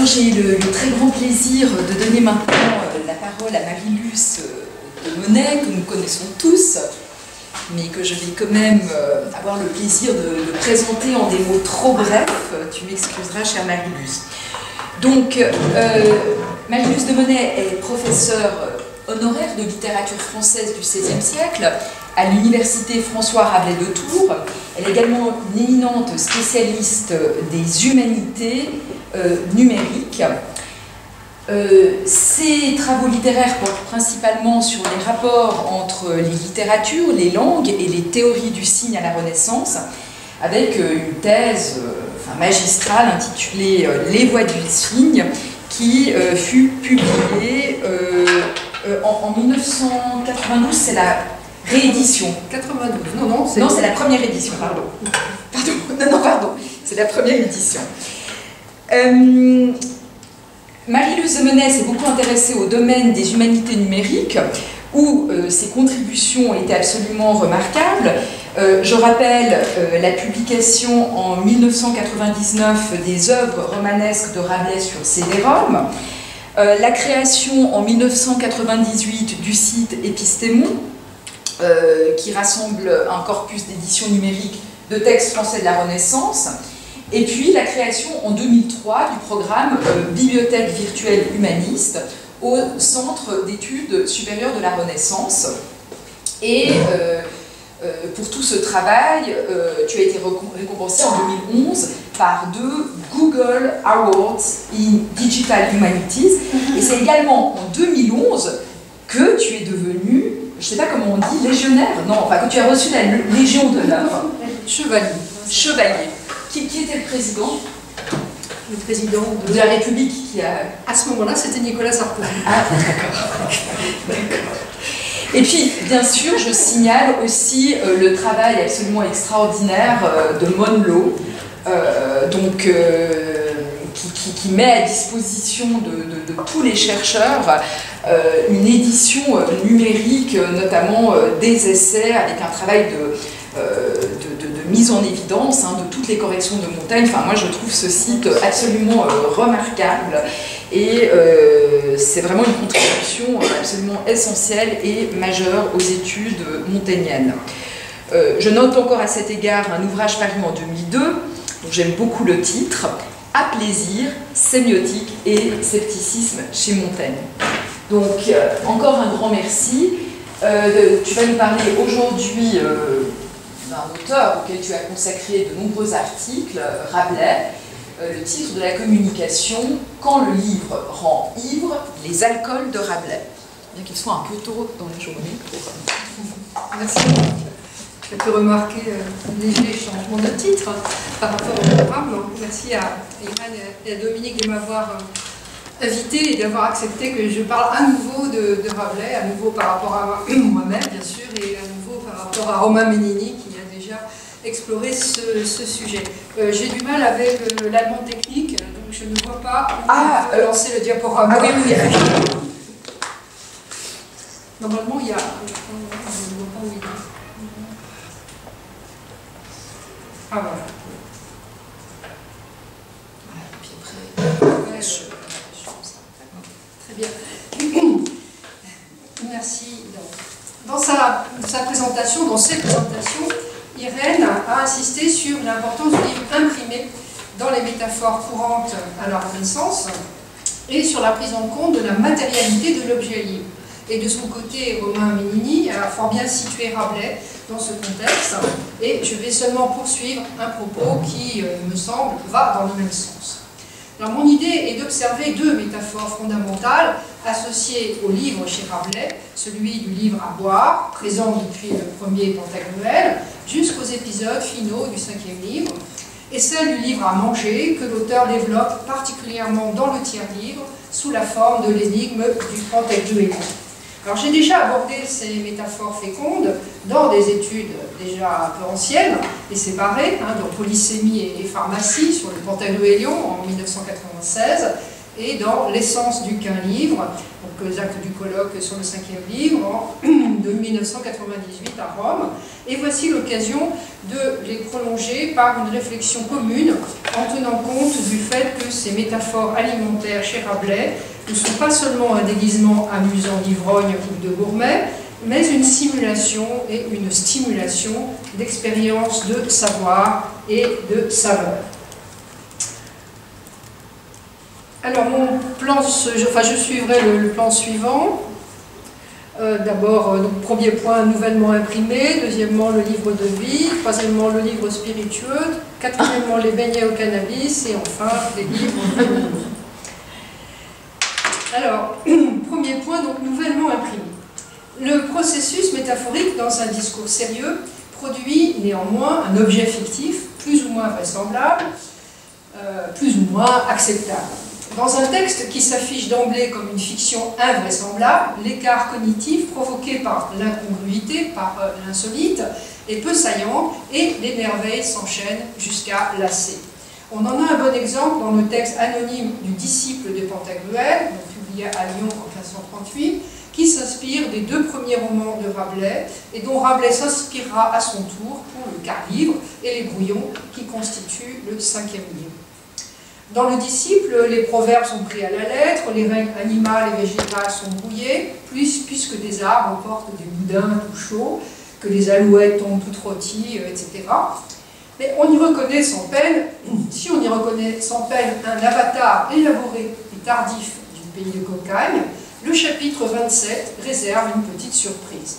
J'ai le très grand plaisir de donner maintenant la parole à Marie-Luce de Monet, que nous connaissons tous, mais que je vais quand même avoir le plaisir de présenter en des mots trop brefs. Tu m'excuseras, chère Marie-Luce. Donc, Marie-Luce de Monet est professeure honoraire de littérature française du XVIe siècle à l'université François Rabelais de Tours. Elle est également une éminente spécialiste des humanités numériques. Ses travaux littéraires portent principalement sur les rapports entre les littératures, les langues et les théories du signe à la Renaissance, avec une thèse magistrale intitulée « Les voix du signe », qui fut publiée en 1992. C'est la réédition. 92, non, c'est la première édition, pardon. Pardon, c'est la première édition. Marie-Luce de Monet s'est beaucoup intéressée au domaine des humanités numériques, où ses contributions étaient absolument remarquables. Je rappelle la publication en 1999 des œuvres romanesques de Rabelais sur CD-ROM, la création en 1998 du site Épistémon, qui rassemble un corpus d'édition numérique de textes français de la Renaissance, et puis la création en 2003 du programme Bibliothèque virtuelle humaniste au Centre d'études supérieures de la Renaissance. Et pour tout ce travail, tu as été récompensé en 2011 par 2 Google Awards in Digital Humanities. Et c'est également en 2011 que tu es devenu, je ne sais pas comment on dit, légionnaire, non, enfin que tu as reçu la Légion d'honneur. Chevalier. Chevalier. Qui était le président? Le président de la République qui a... À ce moment-là, c'était Nicolas Sarkozy. Ah, d'accord. Et puis, bien sûr, je signale aussi le travail absolument extraordinaire de Monlo, qui met à disposition de tous les chercheurs une édition numérique, notamment des essais, avec un travail de mise en évidence de toutes les corrections de Montaigne. Enfin, moi, je trouve ce site absolument remarquable et c'est vraiment une contribution absolument essentielle et majeure aux études montaigniennes. Je note encore à cet égard un ouvrage paru en 2002, dont j'aime beaucoup le titre, « À plaisir, sémiotique et scepticisme chez Montaigne ». Donc, encore un grand merci. Tu vas nous parler aujourd'hui d'un auteur auquel tu as consacré de nombreux articles, Rabelais, le titre de la communication « Quand le livre rend ivre, les alcools de Rabelais ». Bien qu'il soit un peu tôt dans la journée pour... Merci. J'ai pu remarquer un léger changement de titre par rapport au programme. Merci à Irène et à Dominique de m'avoir invité et d'avoir accepté que je parle à nouveau de Rabelais, à nouveau par rapport à moi-même, bien sûr, et à nouveau par rapport à Romain Ménini, qui a déjà exploré ce sujet. J'ai du mal avec l'allemand technique, donc je ne vois pas lancer le diaporama. Ah oui. Normalement, il y a... Je ne vois pas où il est. Ah, voilà. Et puis après... Très bien. Merci. Dans sa présentation, dans ses présentations, Irène a insisté sur l'importance du livre imprimé dans les métaphores courantes à la Renaissance et sur la prise en compte de la matérialité de l'objet livre. Et de son côté, Romain Ménini a fort bien situé Rabelais dans ce contexte. Et je vais seulement poursuivre un propos qui, me semble, va dans le même sens. Alors, mon idée est d'observer 2 métaphores fondamentales associées au livre chez Rabelais, celui du livre à boire, présent depuis le premier Pantagruel, jusqu'aux épisodes finaux du 5e livre, et celle du livre à manger, que l'auteur développe particulièrement dans le tiers-livre, sous la forme de l'énigme du Pantagruélien. Alors, j'ai déjà abordé ces métaphores fécondes dans des études déjà un peu anciennes et séparées, donc Polysémie et pharmacie sur le Pantagruélion en 1996, et dans L'essence du qu'un livre, donc les actes du colloque sur le 5e livre de 1998 à Rome. Et voici l'occasion de les prolonger par une réflexion commune en tenant compte du fait que ces métaphores alimentaires chez Rabelais ne sont pas seulement un déguisement amusant d'ivrogne ou de gourmet, mais une simulation et une stimulation d'expérience de savoir et de saveur. Alors, mon plan, je suivrai le plan suivant. D'abord, premier point, nouvellement imprimé. Deuxièmement, le livre de vie. Troisièmement, le livre spiritueux. Quatrièmement, les beignets au cannabis. Et enfin, les livres de vie. Alors, premier point, donc nouvellement imprimé. Le processus métaphorique dans un discours sérieux produit néanmoins un objet fictif, plus ou moins vraisemblable, plus ou moins acceptable. Dans un texte qui s'affiche d'emblée comme une fiction invraisemblable, l'écart cognitif provoqué par l'incongruité, par l'insolite, est peu saillant et les merveilles s'enchaînent jusqu'à lasser. On en a un bon exemple dans le texte anonyme du disciple de Pantagruel, publié à Lyon en 1538, qui s'inspire des 2 premiers romans de Rabelais et dont Rabelais s'inspirera à son tour pour le quart-livre et les brouillons qui constituent le 5e livre. Dans le disciple, les proverbes sont pris à la lettre, les règles animales et végétales sont brouillées, puisque des arbres portent des boudins tout chauds, que les alouettes tombent toutes rôties, etc. Mais on y reconnaît sans peine, si on y reconnaît sans peine un avatar élaboré et tardif du pays de Cocagne, le chapitre 27 réserve une petite surprise.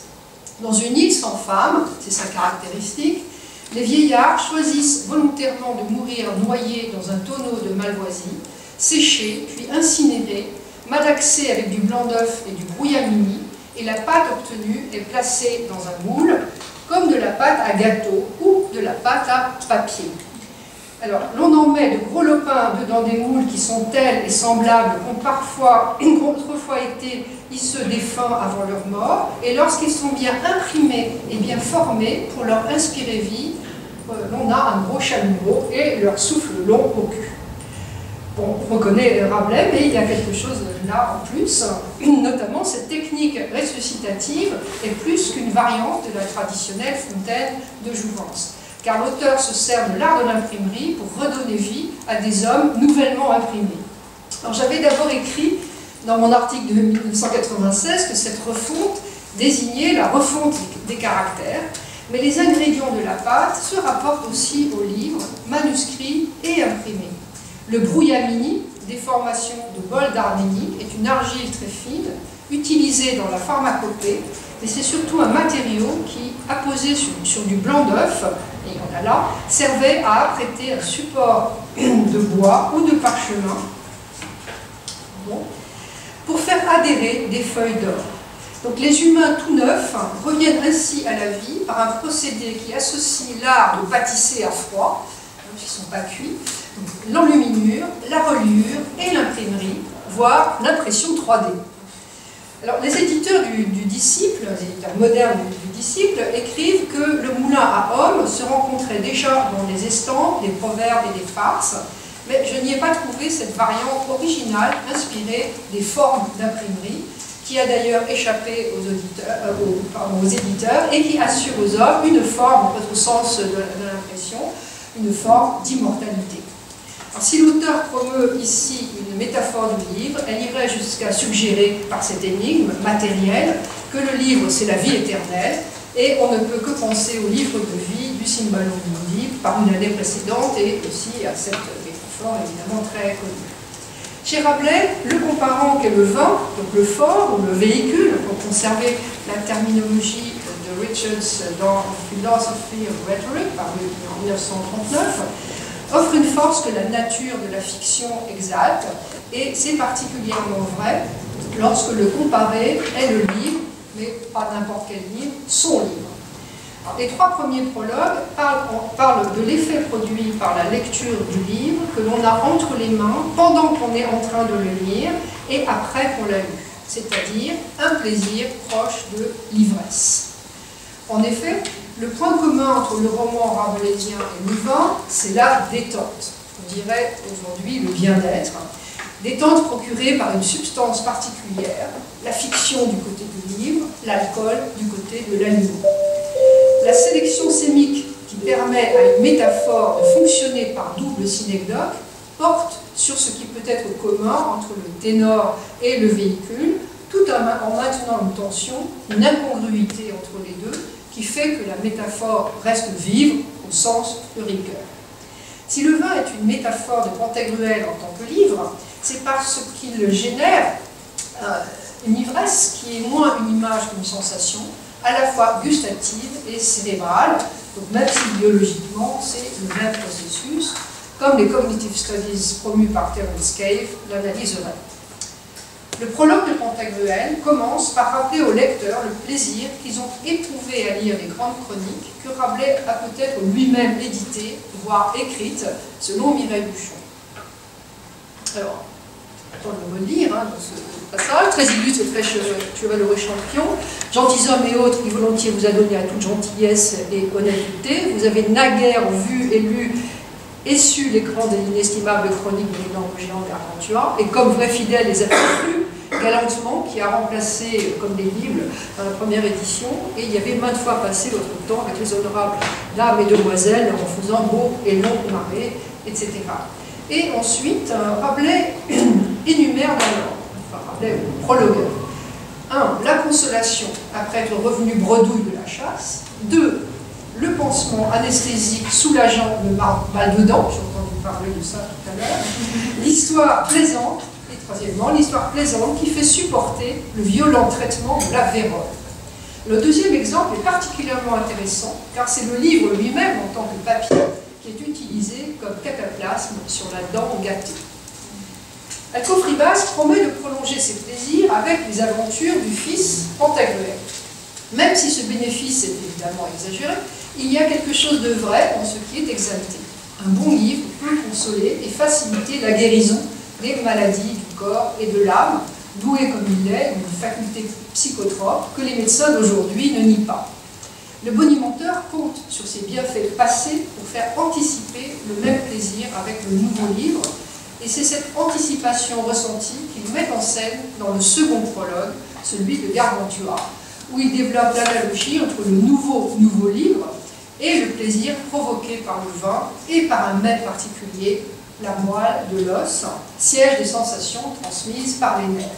Dans une île sans femme, c'est sa caractéristique, les vieillards choisissent volontairement de mourir noyés dans un tonneau de malvoisie, séchés, puis incinérés, malaxés avec du blanc d'œuf et du brouillamini, et la pâte obtenue est placée dans un moule, comme de la pâte à gâteau ou de la pâte à papier. Alors, l'on en met de gros lopins dedans des moules qui sont tels et semblables qu'ont autrefois été ceux défunts avant leur mort, et lorsqu'ils sont bien imprimés et bien formés pour leur inspirer vie, l'on a un gros chalumeau et leur souffle long au cul. Bon, on reconnaît Rabelais, mais il y a quelque chose là en plus, notamment cette technique ressuscitative est plus qu'une variante de la traditionnelle fontaine de jouvence, car l'auteur se sert de l'art de l'imprimerie pour redonner vie à des hommes nouvellement imprimés. Alors j'avais d'abord écrit dans mon article de 1996 que cette refonte désignait la refonte des caractères, mais les ingrédients de la pâte se rapportent aussi aux livres, manuscrits et imprimés. Le brouillamini, déformation de bol d'Arménie, est une argile très fine, utilisée dans la pharmacopée, mais c'est surtout un matériau qui, apposé sur du blanc d'œuf, et on a là, servait à apprêter un support de bois ou de parchemin, pour faire adhérer des feuilles d'or. Donc les humains tout neufs reviennent ainsi à la vie par un procédé qui associe l'art de pâtisser à froid, donc ils ne sont pas cuits, l'enluminure, la reliure et l'imprimerie, voire l'impression 3D. Alors les éditeurs du disciple, les éditeurs modernes du disciple, écrivent que le moulin à hommes se rencontrait déjà dans les estampes, les proverbes et les farces, mais je n'y ai pas trouvé cette variante originale inspirée des formes d'imprimerie, qui a d'ailleurs échappé aux éditeurs et qui assure aux hommes une forme, au sens de l'impression, une forme d'immortalité. Si l'auteur promeut ici une métaphore du livre, elle irait jusqu'à suggérer par cette énigme matérielle que le livre c'est la vie éternelle et on ne peut que penser au livre de vie du Cymbalum Mundi par une année précédente et aussi à cette métaphore évidemment très connue. Chez Rabelais, le comparant qu'est le vin, donc le fort ou le véhicule, pour conserver la terminologie de Richards dans Philosophy of Rhetoric, paru en 1939, offre une force que la nature de la fiction exalte, et c'est particulièrement vrai lorsque le comparé est le livre, mais pas n'importe quel livre, son livre. Alors, les 3 premiers prologues parlent de l'effet produit par la lecture du livre que l'on a entre les mains pendant qu'on est en train de le lire et après qu'on l'a lu, c'est-à-dire un plaisir proche de l'ivresse. En effet, le point commun entre le roman rabelaisien et le vin, c'est la détente. On dirait aujourd'hui le bien-être. détente procurée par une substance particulière, la fiction du côté du livre, l'alcool du côté de l'aliment. La sélection sémique qui permet à une métaphore de fonctionner par double synecdoque porte sur ce qui peut être commun entre le ténor et le véhicule, tout en maintenant une tension, une incongruité entre les deux, qui fait que la métaphore reste vive au sens Euriqueur. Si le vin est une métaphore de Pantagruel en tant que livre, c'est parce qu'il génère une ivresse qui est moins une image qu'une sensation, à la fois gustative et cérébrale, donc même si biologiquement c'est le même processus, comme les cognitive studies promus par Terence Cave l'analyseraient. Le prologue de Pantagruel commence par rappeler aux lecteurs le plaisir qu'ils ont éprouvé à lire les grandes chroniques que Rabelais a peut-être lui-même éditées, voire écrites, selon Mireille Buchon. Alors, attends de me relire dans ce passage. Très illustre et très chevaleureux champion, gentilshommes et autres qui volontiers vous a donné à toute gentillesse et honnêteté. Vous avez naguère vu et lu et su l'écran de l'inestimable chronique de l'énorme géant Gargantua, et comme vrai fidèle les a plus galantement, qui a remplacé comme des Bibles dans la première édition, et il y avait maintes fois passé votre temps avec les honorables dames et demoiselles en faisant beau et long marée, etc. Et ensuite, Rabelais énumère dans l'ordre, enfin Rabelais prologueur. 1. La consolation après être revenu bredouille de la chasse. 2. Le pansement anesthésique soulageant le mal dedans, j'ai entendu parler de ça tout à l'heure. L'histoire plaisante, et troisièmement, l'histoire plaisante qui fait supporter le violent traitement de la vérole. Le deuxième exemple est particulièrement intéressant, car c'est le livre lui-même en tant que papier qui est utilisé comme cataplasme sur la dent gâtée. Alcofribas promet de prolonger ses plaisirs avec les aventures du fils Pantagruel. Même si ce bénéfice est évidemment exagéré, il y a quelque chose de vrai en ce qui est exalté. Un bon livre peut consoler et faciliter la guérison des maladies du corps et de l'âme, doué comme il l'est d'une faculté psychotrope que les médecins d'aujourd'hui ne nient pas. Le bonimenteur compte sur ses bienfaits passés pour faire anticiper le même plaisir avec le nouveau livre, et c'est cette anticipation ressentie qu'il met en scène dans le second prologue, celui de Gargantua, où il développe l'analogie entre le nouveau livre et le plaisir provoqué par le vin et par un mets particulier, la moelle de l'os, siège des sensations transmises par les nerfs.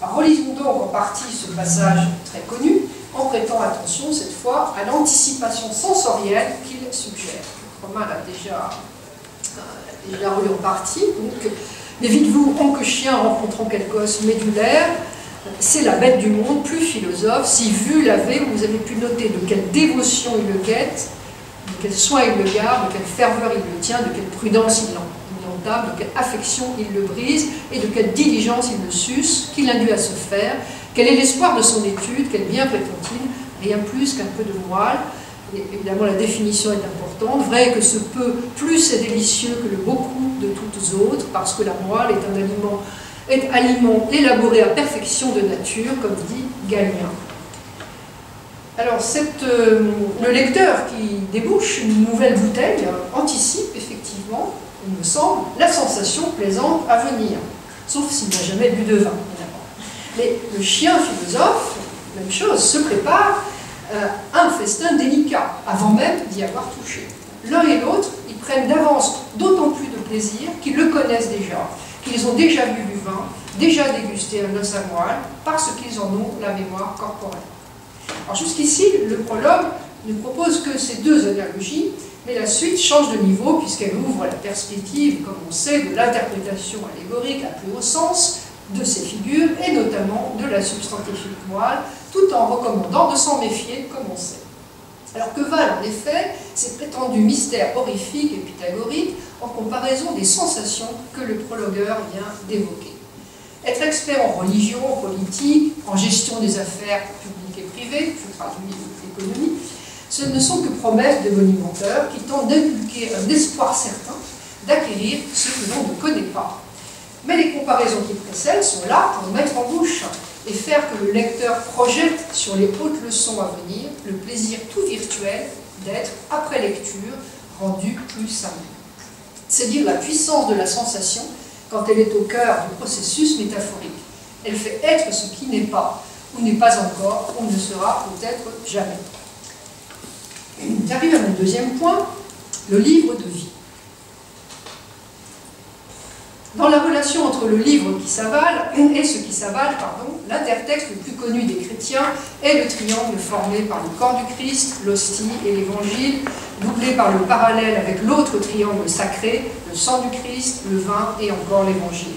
Alors, relisons donc en partie ce passage très connu, en prêtant attention cette fois à l'anticipation sensorielle qu'il suggère. Romain l'a déjà relu en partie. Donc, mais vite-vous, en que chien rencontrant quelque os médulaire, c'est la bête du monde, plus philosophe, si vu l'avez, vous avez pu noter de quelle dévotion il le guette, de quel soin il le garde, de quelle ferveur il le tient, de quelle prudence il l'entame, de quelle affection il le brise, et de quelle diligence il le suce, qu'il induit à se faire, quel est l'espoir de son étude, quel bien prétend-il, rien plus qu'un peu de moelle. Et évidemment, la définition est importante. Vrai que ce peu plus est délicieux que le beaucoup de toutes autres, parce que la moelle est un aliment élaboré à perfection de nature, comme dit Galien. Alors, le lecteur qui débouche une nouvelle bouteille anticipe effectivement, il me semble, la sensation plaisante à venir, sauf s'il n'a jamais bu de vin, évidemment. Mais le chien philosophe, même chose, se prépare un festin délicat, avant même d'y avoir touché. L'un et l'autre, ils prennent d'avance d'autant plus de plaisir qu'ils le connaissent déjà, qu'ils ont déjà bu du vin, déjà dégusté un os à moelle, parce qu'ils en ont la mémoire corporelle. Alors jusqu'ici, le prologue ne propose que ces deux analogies, mais la suite change de niveau puisqu'elle ouvre la perspective, comme on sait, de l'interprétation allégorique à plus haut sens de ces figures, et notamment de la substantifique moelle, tout en recommandant de s'en méfier, comme on sait. Alors que valent en effet ces prétendus mystères horrifiques et pythagoriques en comparaison des sensations que le prologueur vient d'évoquer? Être expert en religion, en politique, en gestion des affaires publiques et privées, je traduis l'économie, ce ne sont que promesses de bonimenteurs qui tentent d'inculquer un espoir certain d'acquérir ce que l'on ne connaît pas. Mais les comparaisons qui précèdent sont là pour mettre en bouche et faire que le lecteur projette sur les hautes leçons à venir le plaisir tout virtuel d'être, après lecture, rendu plus simple. C'est dire la puissance de la sensation quand elle est au cœur du processus métaphorique. Elle fait être ce qui n'est pas, ou n'est pas encore, ou ne sera peut-être jamais. J'arrive à mon deuxième point, le livre de vie. Dans la relation entre le livre qui s'avale et ce qui s'avale, l'intertexte le plus connu des chrétiens est le triangle formé par le corps du Christ, l'hostie et l'évangile, doublé par le parallèle avec l'autre triangle sacré, le sang du Christ, le vin et encore l'évangile.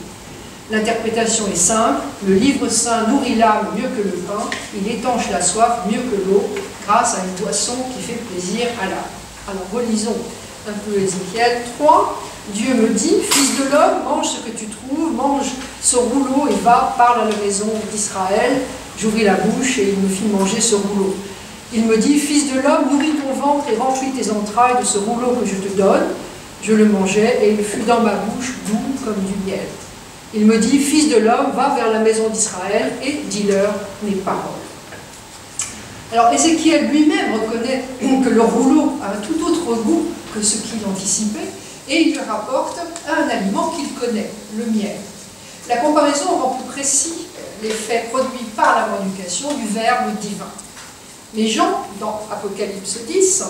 L'interprétation est simple, le livre saint nourrit l'âme mieux que le pain, il étanche la soif mieux que l'eau, grâce à une boisson qui fait plaisir à l'âme. Alors relisons un peu Ézéchiel 3. Dieu me dit, fils de l'homme, mange ce que tu trouves, mange ce rouleau et va, parle à la maison d'Israël. J'ouvris la bouche et il me fit manger ce rouleau. Il me dit, fils de l'homme, nourris ton ventre et remplis tes entrailles de ce rouleau que je te donne. Je le mangeai et il fut dans ma bouche doux comme du miel. Il me dit, fils de l'homme, va vers la maison d'Israël et dis-leur mes paroles. Alors Ézéchiel lui-même reconnaît que le rouleau a un tout autre goût que ce qu'il anticipait, et il lui rapporte un aliment qu'il connaît, le miel. La comparaison rend plus précis l'effet produit par la communication du Verbe divin. Mais Jean, dans Apocalypse 10,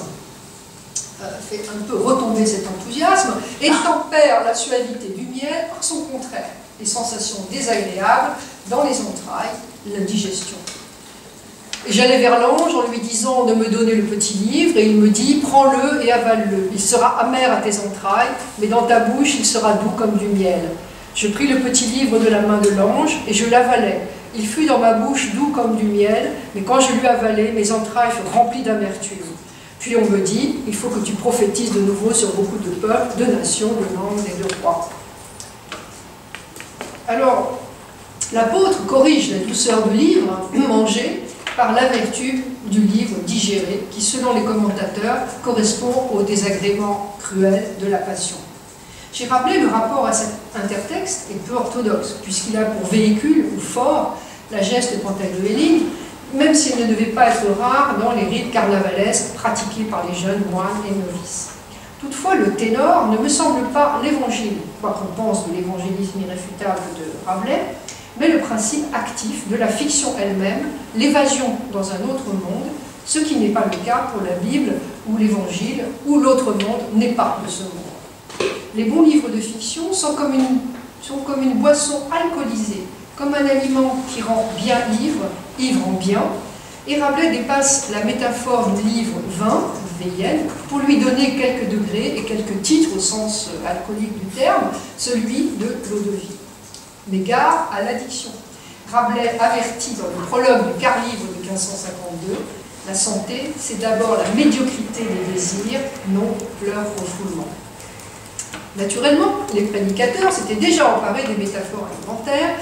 fait un peu retomber cet enthousiasme et tempère la suavité du miel par son contraire, les sensations désagréables dans les entrailles, la digestion. Et j'allais vers l'ange en lui disant de me donner le petit livre, et il me dit, prends-le et avale-le. Il sera amer à tes entrailles, mais dans ta bouche il sera doux comme du miel. Je pris le petit livre de la main de l'ange, et je l'avalai. Il fut dans ma bouche doux comme du miel, mais quand je l'eus avalé, mes entrailles furent remplies d'amertume. Puis on me dit, il faut que tu prophétises de nouveau sur beaucoup de peuples, de nations, de langues et de rois. Alors, l'apôtre corrige la douceur du livre mangé par l'amertume du livre digéré, qui, selon les commentateurs, correspond au désagrément cruel de la passion. J'ai rappelé le rapport à cet intertexte est peu orthodoxe, puisqu'il a pour véhicule ou fort la geste pantagruéline, même s'il ne devait pas être rare dans les rites carnavalesques pratiqués par les jeunes moines et novices. Toutefois, le ténor ne me semble pas l'évangile, quoi qu'on pense de l'évangélisme irréfutable de Rabelais, mais le principe actif de la fiction elle-même, l'évasion dans un autre monde, ce qui n'est pas le cas pour la Bible ou l'Évangile, où l'autre monde n'est pas de ce monde. Les bons livres de fiction sont comme une boisson alcoolisée, comme un aliment qui rend bien ivre en bien, et Rabelais dépasse la métaphore du livre vin, veillenne, pour lui donner quelques degrés et quelques titres au sens alcoolique du terme, celui de l'eau-de-vie. Mais gare à l'addiction. Rabelais avertit dans le prologue du quart-livre de 1552, la santé, c'est d'abord la médiocrité des désirs, non leur refoulement. Naturellement, les prédicateurs s'étaient déjà emparés des métaphores alimentaires,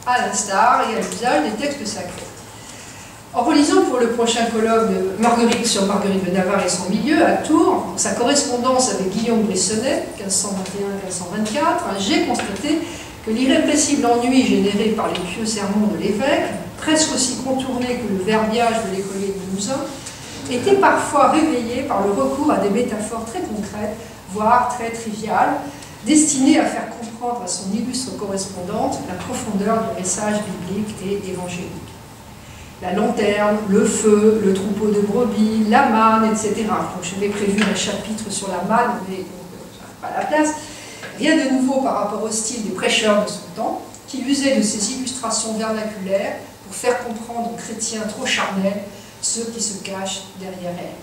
à l'instar et à l'usage des textes sacrés. En relisant pour le prochain colloque de Marguerite sur Marguerite de Navarre et son milieu, à Tours, sa correspondance avec Guillaume Brissonnet, 1521-1524, j'ai constaté que l'irrépressible ennui généré par les pieux sermons de l'évêque, presque aussi contourné que le verbiage de l'écolier de Limousin, était parfois réveillé par le recours à des métaphores très concrètes, voire très triviales, destinées à faire comprendre à son illustre correspondante la profondeur du message biblique et évangélique. La lanterne, le feu, le troupeau de brebis, la manne, etc. Donc j'avais prévu un chapitre sur la manne, mais pas la place. Rien de nouveau par rapport au style des prêcheurs de son temps, qui usaient de ces illustrations vernaculaires pour faire comprendre aux chrétiens trop charnels ce qui se cache derrière elles.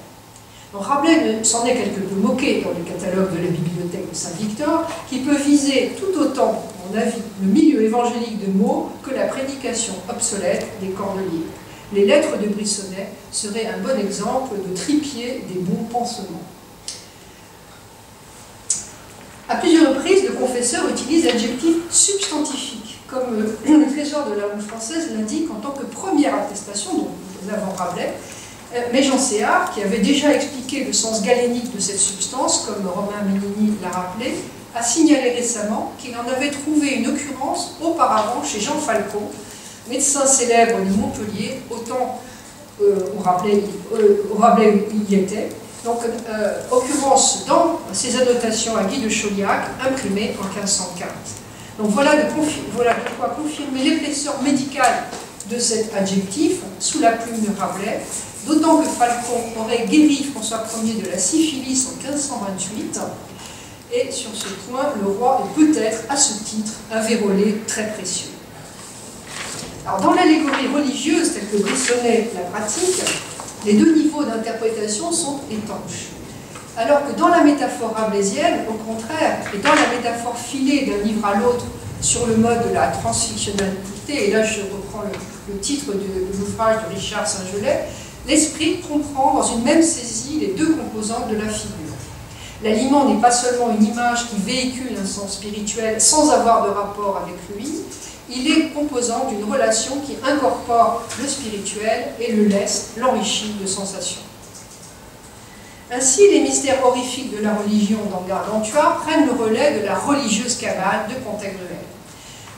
Donc Rabelais s'en est quelque peu moqué dans le catalogue de la bibliothèque de Saint-Victor, qui peut viser tout autant, à mon avis, le milieu évangélique de mots que la prédication obsolète des cordeliers. Les lettres de Brissonnet seraient un bon exemple de trépied des bons pansements. À plusieurs reprises, le confesseur utilise l'adjectif substantifique, comme le Trésor de la langue française l'indique en tant que première attestation, donc nous avons Rabelais, mais Jean Séard, qui avait déjà expliqué le sens galénique de cette substance, comme Romain Ménini l'a rappelé, a signalé récemment qu'il en avait trouvé une occurrence auparavant chez Jean Falcon, médecin célèbre de Montpellier, au temps où Rabelais y était. Donc, occurrence dans ses annotations à Guy de Chauliac, imprimées en 1515. Donc voilà de quoi confirmer l'épaisseur médicale de cet adjectif sous la plume de Rabelais, d'autant que Falcon aurait guéri François Ier de la syphilis en 1528, et sur ce point, le roi est peut-être, à ce titre, un vérolé très précieux. Alors, dans l'allégorie religieuse telle que Brissonnet la pratique, les deux niveaux d'interprétation sont étanches. Alors que dans la métaphore rabelaisienne, au contraire, et dans la métaphore filée d'un livre à l'autre sur le mode de la transfictionnalité, et là je reprends le titre de l'ouvrage de Richard Saint-Gelais, l'esprit comprend dans une même saisie les deux composantes de la figure. L'aliment n'est pas seulement une image qui véhicule un sens spirituel sans avoir de rapport avec lui, il est composant d'une relation qui incorpore le spirituel et le laisse, l'enrichit de sensations. Ainsi, les mystères horrifiques de la religion dans Gargantua prennent le relais de la religieuse cabale de Pantagruel.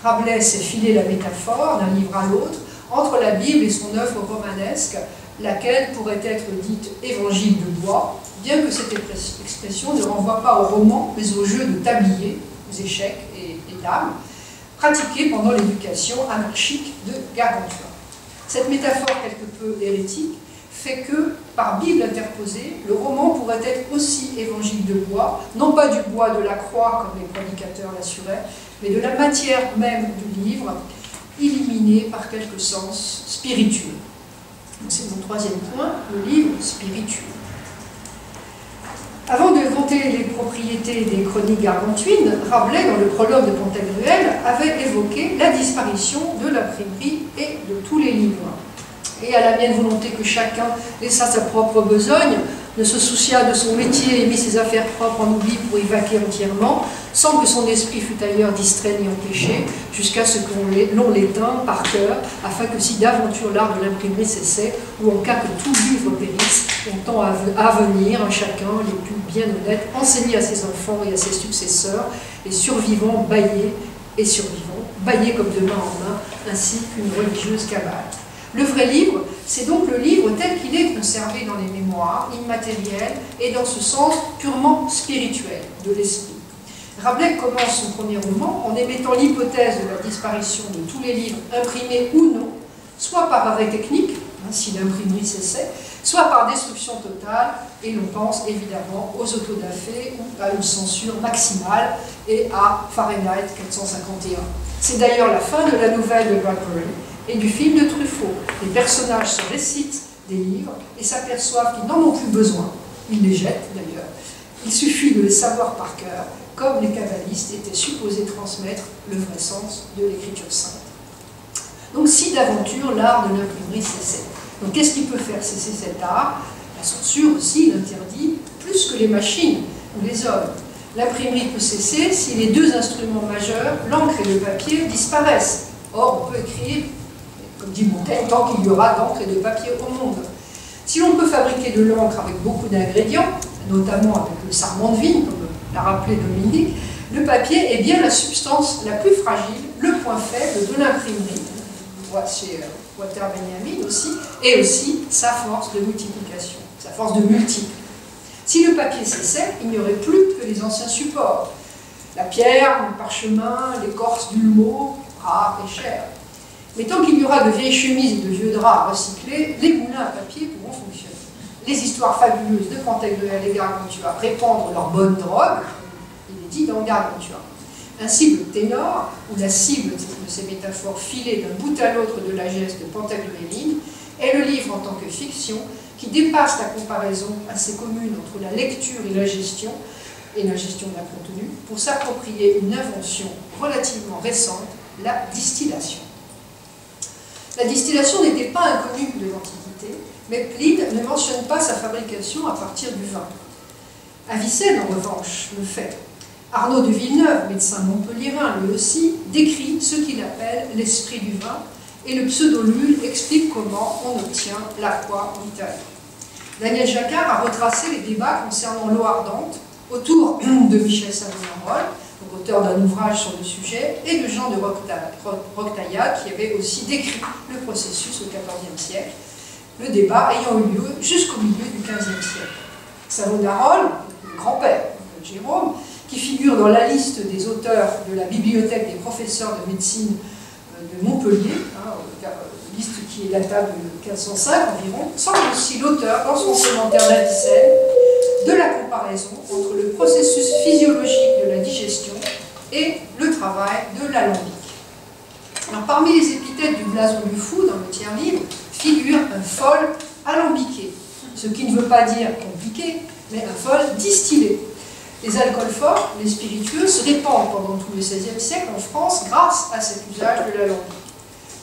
Rabelais s'est filé la métaphore d'un livre à l'autre entre la Bible et son œuvre romanesque, laquelle pourrait être dite évangile de bois, bien que cette expression ne renvoie pas au roman, mais au jeu de tablier, aux échecs et dames, pratiqué pendant l'éducation anarchique de Gargantua. Cette métaphore quelque peu hérétique fait que, par Bible interposée, le roman pourrait être aussi évangile de bois, non pas du bois de la croix comme les prédicateurs l'assuraient, mais de la matière même du livre, illuminée par quelque sens spiritueux. C'est mon troisième point, le livre spiritueux. Avant de vanter les propriétés des chroniques gargantuines, Rabelais, dans le prologue de Pantagruel, avait évoqué la disparition de l'imprimerie et de tous les livres. Et à la mienne volonté que chacun laissa sa propre besogne, ne se soucia de son métier et mit ses affaires propres en oubli pour y vaquer entièrement, sans que son esprit fût ailleurs distrait ni empêché, jusqu'à ce qu'on l'éteint par cœur, afin que si d'aventure l'art de l'imprimerie cessait, ou en cas que tout livre périsse, on tend à venir, chacun, les plus bien honnêtes, enseigner à ses enfants et à ses successeurs, les survivants baillés comme de main en main, ainsi qu'une religieuse cabale. Le vrai livre, c'est donc le livre tel qu'il est conservé dans les mémoires, immatériel, et dans ce sens purement spirituel, de l'esprit. Rabelais commence son premier roman en émettant l'hypothèse de la disparition de tous les livres imprimés ou non, soit par arrêt technique, si l'imprimerie cessait, soit par destruction totale, et l'on pense évidemment aux autodafés ou à une censure maximale et à Fahrenheit 451. C'est d'ailleurs la fin de la nouvelle de Bradbury et du film de Truffaut. Les personnages se récitent des livres et s'aperçoivent qu'ils n'en ont plus besoin. Ils les jettent d'ailleurs. Il suffit de les savoir par cœur, comme les kabbalistes étaient supposés transmettre le vrai sens de l'écriture sainte. Donc si d'aventure l'art de l'imprimerie cessait. Donc qu'est-ce qui peut faire cesser cet art? La censure aussi l'interdit, plus que les machines ou les hommes. L'imprimerie peut cesser si les deux instruments majeurs, l'encre et le papier, disparaissent. Or, on peut écrire, comme dit Montaigne, tant qu'il y aura d'encre et de papier au monde. Si l'on peut fabriquer de l'encre avec beaucoup d'ingrédients, notamment avec le sarment de vigne, comme l'a rappelé Dominique, le papier est bien la substance la plus fragile, le point faible de l'imprimerie. On voit chez Walter Benjamin aussi, et aussi sa force de multiplication, sa force de multiple. Si le papier cessait, il n'y aurait plus que les anciens supports. La pierre, le parchemin, l'écorce d'ulmo, rares et chères. Mais tant qu'il y aura de vieilles chemises et de vieux draps recyclés, les moulins à papier pourront fonctionner. Les histoires fabuleuses de Pantagruel et Gargantua répandre leur bonne drogue, il est dit dans Gargantua. Ainsi, le ténor, ou la cible de ces métaphores filées d'un bout à l'autre de la geste de pantagruéline, est le livre en tant que fiction qui dépasse la comparaison assez commune entre la lecture et la gestion d'un contenu, pour s'approprier une invention relativement récente, la distillation. La distillation n'était pas inconnue de l'Antiquité, mais Pline ne mentionne pas sa fabrication à partir du vin. Avicenne, en revanche, le fait. Arnaud de Villeneuve, médecin montpelliérain lui aussi, décrit ce qu'il appelle l'esprit du vin, et le pseudo-Lulle explique comment on obtient l'aqua en Italie. Daniel Jacquard a retracé les débats concernant l'eau ardente autour de Michel Savonarola, auteur d'un ouvrage sur le sujet, et de Jean de Roctaillade, qui avait aussi décrit le processus au XIVe siècle, le débat ayant eu lieu jusqu'au milieu du XVe siècle. Savonarola, le grand-père de Jérôme, qui figure dans la liste des auteurs de la bibliothèque des professeurs de médecine de Montpellier, liste qui est datable de 1505 environ, semble aussi l'auteur, dans son commentaire d'Avicenne, de la comparaison entre le processus physiologique de la digestion et le travail de l'alambic. Alors, parmi les épithètes du blason du fou, dans le tiers livre, figure un fol alambiqué, ce qui ne veut pas dire compliqué, mais un fol distillé. Les alcools forts, les spiritueux, se répandent pendant tout le XVIe siècle en France grâce à cet usage de l'alambic.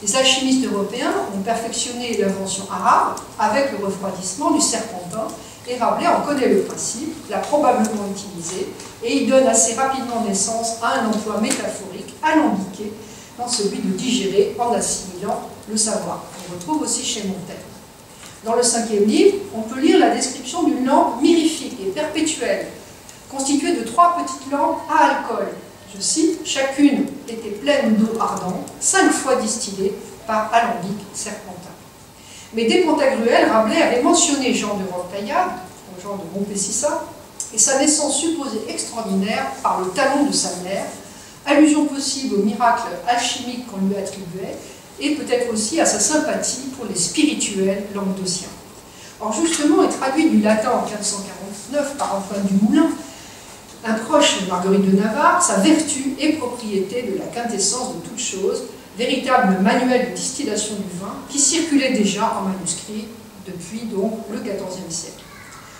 Les alchimistes européens ont perfectionné l'invention arabe avec le refroidissement du serpentin, et Rabelais en connaît le principe, l'a probablement utilisé, et il donne assez rapidement naissance à un emploi métaphorique alambiqué dans celui de digérer en assimilant le savoir. On retrouve aussi chez Montaigne. Dans le 5e livre, on peut lire la description d'une lampe mirifique et perpétuelle, constituée de 3 petites lampes à alcool. Je cite, chacune était pleine d'eau ardente, 5 fois distillée par alambic serpentin. Mais dès Pantagruel, Rabelais avait mentionné Jean de Roquetaillade, Jean de Montpessissa, et sa naissance supposée extraordinaire par le talon de sa mère, allusion possible au miracle alchimique qu'on lui attribuait, et peut-être aussi à sa sympathie pour les spirituels languedociens. Or justement, est traduit du latin en 1549 par Antoine du Moulin, un proche de Marguerite de Navarre, sa vertu et propriété de la quintessence de toute chose, véritable manuel de distillation du vin qui circulait déjà en manuscrit depuis donc le XIVe siècle.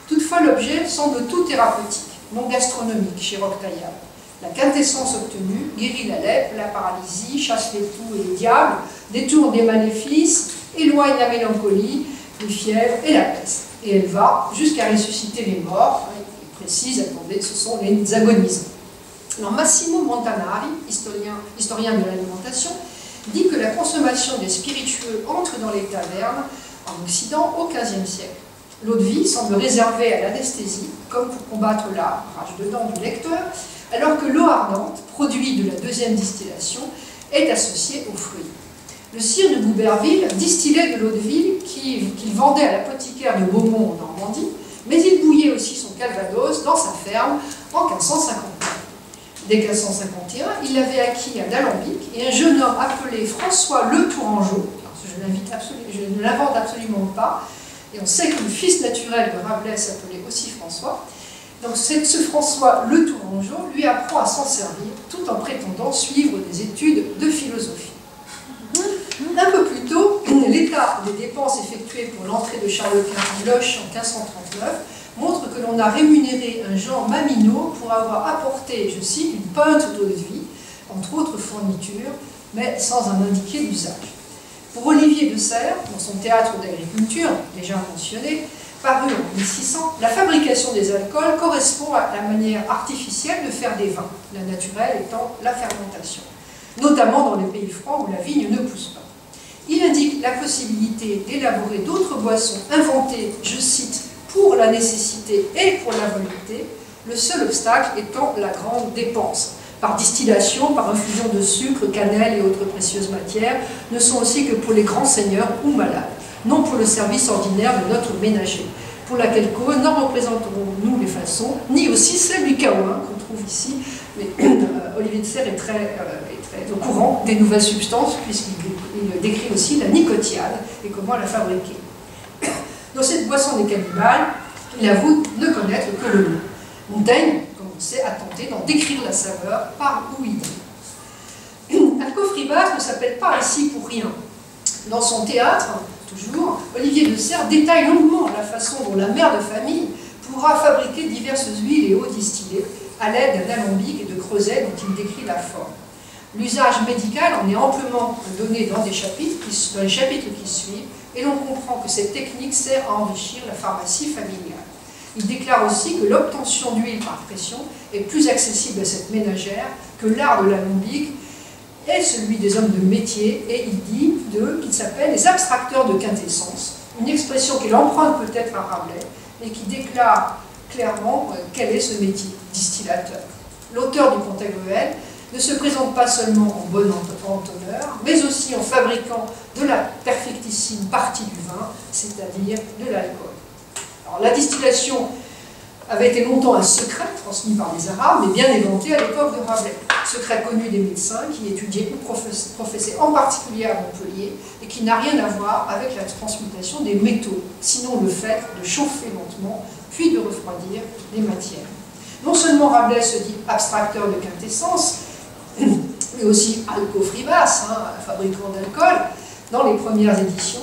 Toutefois, l'objet semble tout thérapeutique, non gastronomique chez Roquetaillade. La quintessence obtenue guérit la lèpre, la paralysie, chasse les toux et les diables, détourne des maléfices, éloigne la mélancolie, les fièvres et la peste. Et elle va jusqu'à ressusciter les morts. Il précise, attendez, ce sont les agonismes. Alors Massimo Montanari, historien de l'alimentation, dit que la consommation des spiritueux entre dans les tavernes en Occident au XVe siècle. L'eau-de-vie semble réservée à l'anesthésie, comme pour combattre la rage de dents du lecteur, alors que l'eau ardente, produit de la deuxième distillation, est associée aux fruits. Le sire de Gouberville distillait de l'eau-de-vie qu'il vendait à l'apothicaire de Beaumont en Normandie, mais il bouillait aussi son calvados dans sa ferme en 1551. Dès 1551, il avait acquis un alambic et un jeune homme appelé François Le Tourangeau, je ne l'invente absolument pas, et on sait que le fils naturel de Rabelais s'appelait aussi François. Donc ce François Le Tourangeau lui apprend à s'en servir tout en prétendant suivre des études de philosophie. Un peu plus tôt, l'état des dépenses effectuées pour l'entrée de Charles Quint en Loche en 1539 montre que l'on a rémunéré un Jean Maminot pour avoir apporté, je cite, une pinte d'eau-de-vie, entre autres fournitures, mais sans en indiquer l'usage. Pour Olivier de Serres, dans son théâtre d'agriculture, déjà mentionné, paru en 1600, la fabrication des alcools correspond à la manière artificielle de faire des vins, la naturelle étant la fermentation, notamment dans les pays froids où la vigne ne pousse pas. Il indique la possibilité d'élaborer d'autres boissons inventées, je cite, pour la nécessité et pour la volonté, le seul obstacle étant la grande dépense. Par distillation, par infusion de sucre, cannelle et autres précieuses matières, ne sont aussi que pour les grands seigneurs ou malades, non pour le service ordinaire de notre ménager, pour laquelle cause n'en représenterons-nous les façons, ni aussi celle du caouin qu'on trouve ici. Mais Olivier de Serres est très au courant des nouvelles substances, puisqu'il décrit aussi la nicotiane et comment la fabriquer. Dans cette boisson des cannibales, il avoue ne connaître que le nom. Montaigne, comme on sait, a tenté d'en décrire la saveur par ouïe. Alcoff Ribas ne s'appelle pas ainsi pour rien. Dans son théâtre, toujours, Olivier de Serres détaille longuement la façon dont la mère de famille pourra fabriquer diverses huiles et eaux distillées à l'aide d'un alambic et de creusets dont il décrit la forme. L'usage médical en est amplement donné dans les chapitres qui suivent, et l'on comprend que cette technique sert à enrichir la pharmacie familiale. Il déclare aussi que l'obtention d'huile par pression est plus accessible à cette ménagère que l'art de l'alambic est celui des hommes de métier, et il dit d'eux qu'ils s'appellent les abstracteurs de quintessence, une expression qu'il emprunte peut-être à Rabelais, et qui déclare clairement quel est ce métier, distillateur. L'auteur du Pantagruel ne se présente pas seulement en bon entonneur, mais aussi en fabriquant de la perfectissime partie du vin, c'est-à-dire de l'alcool. Alors la distillation avait été longtemps un secret transmis par les Arabes, mais bien éventé à l'époque de Rabelais. Secret connu des médecins qui étudiaient ou professaient en particulier à Montpellier et qui n'a rien à voir avec la transmutation des métaux, sinon le fait de chauffer lentement puis de refroidir les matières. Non seulement Rabelais se dit abstracteur de quintessence, mais aussi alcofribas, fabricant d'alcool, dans les premières éditions,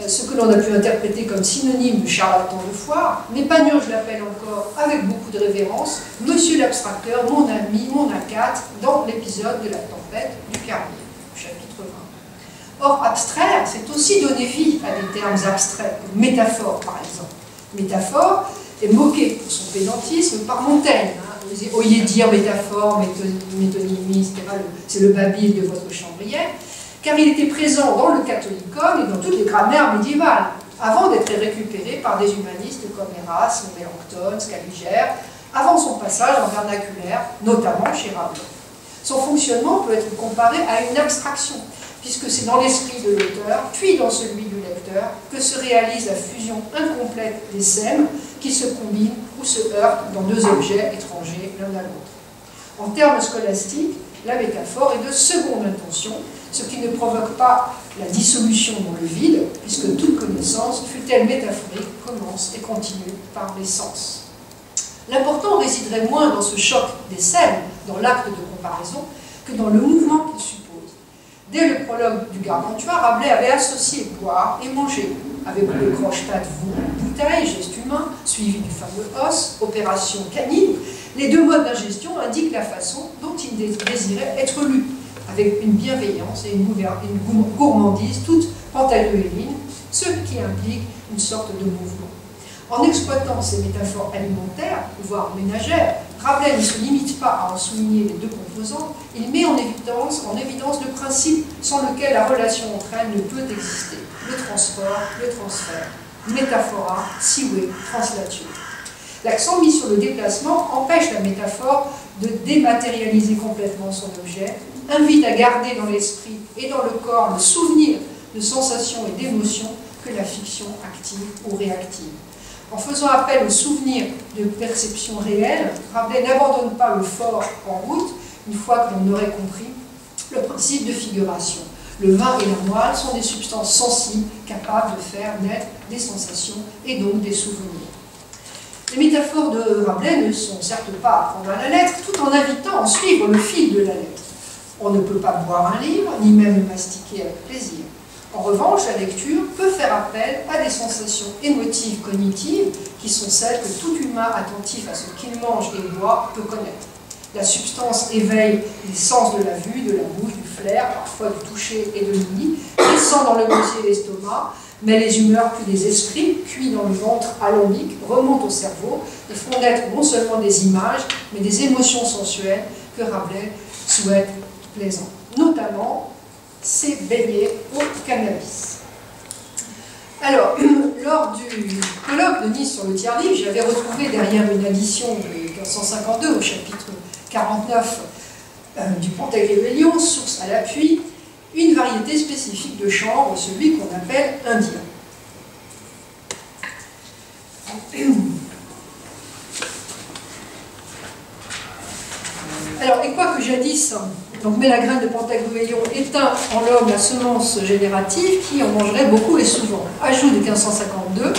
ce que l'on a pu interpréter comme synonyme de charlatan de foire, mais Pagnauge l'appelle encore, avec beaucoup de révérence, Monsieur l'abstracteur, mon ami, mon acâtre, dans l'épisode de la tempête du Carnier, chapitre 20. Or, abstraire, c'est aussi donner vie à des termes abstraits, comme métaphore par exemple. Métaphore est moqué pour son pédantisme par Montaigne. Vous oyez dire métaphore, métonymie, etc. C'est le babil de votre chambrière. Car il était présent dans le Catholicon et dans toutes les grammaires médiévales, avant d'être récupéré par des humanistes comme Erasme, Mélenchon, Scaliger, avant son passage en vernaculaire, notamment chez Rabelais. Son fonctionnement peut être comparé à une abstraction, puisque c'est dans l'esprit de l'auteur, puis dans celui du lecteur, que se réalise la fusion incomplète des sèmes qui se combinent ou se heurtent dans deux objets étrangers l'un à l'autre. En termes scolastiques, la métaphore est de seconde intention, ce qui ne provoque pas la dissolution dans le vide, puisque toute connaissance, fût-elle métaphorique, commence et continue par les sens. L'important résiderait moins dans ce choc des scènes, dans l'acte de comparaison, que dans le mouvement qu'il suppose. Dès le prologue du Gargantua, Rabelais avait associé boire et manger, avec le crochet de bouteille, geste humain, suivi du fameux os, opération canine. Les deux modes d'ingestion indiquent la façon dont il désirait être lu, avec une bienveillance et une gourmandise toute pantagruéline, ce qui implique une sorte de mouvement. En exploitant ces métaphores alimentaires, voire ménagères, Rabelais ne se limite pas à en souligner les deux composantes, il met en évidence le principe sans lequel la relation entre elles ne peut exister, le transport, le transfert, métaphora, sive, translatio. L'accent mis sur le déplacement empêche la métaphore de dématérialiser complètement son objet, invite à garder dans l'esprit et dans le corps le souvenir de sensations et d'émotions que la fiction active ou réactive. En faisant appel au souvenir de perceptions réelles, Rabelais n'abandonne pas le fort en route, une fois que l'on aurait compris le principe de figuration. Le vin et la moelle sont des substances sensibles capables de faire naître des sensations et donc des souvenirs. Les métaphores de Rabelais ne sont certes pas à prendre à la lettre, tout en invitant à suivre le fil de la lettre. On ne peut pas boire un livre, ni même le mastiquer avec plaisir. En revanche, la lecture peut faire appel à des sensations émotives cognitives qui sont celles que tout humain attentif à ce qu'il mange et boit peut connaître. La substance éveille les sens de la vue, de la bouche, du flair, parfois du toucher et de l'ouïe, descend dans le gosier et l'estomac, mais les humeurs puis les esprits, cuits dans le ventre alambic, remontent au cerveau et font naître non seulement des images, mais des émotions sensuelles que Rabelais souhaite plaisantes. Notamment, ces beignets au cannabis. Alors, lors du colloque de Nice sur le tiers-livre, j'avais retrouvé derrière une addition de 1552 au chapitre 49 du Pantagruélion, source à l'appui, une variété spécifique de chanvre, celui qu'on appelle indien. Alors, et quoique jadis, donc Mélagraine de Pantagruélion éteint en l'homme la semence générative qui en mangerait beaucoup et souvent. Ajout de 1552,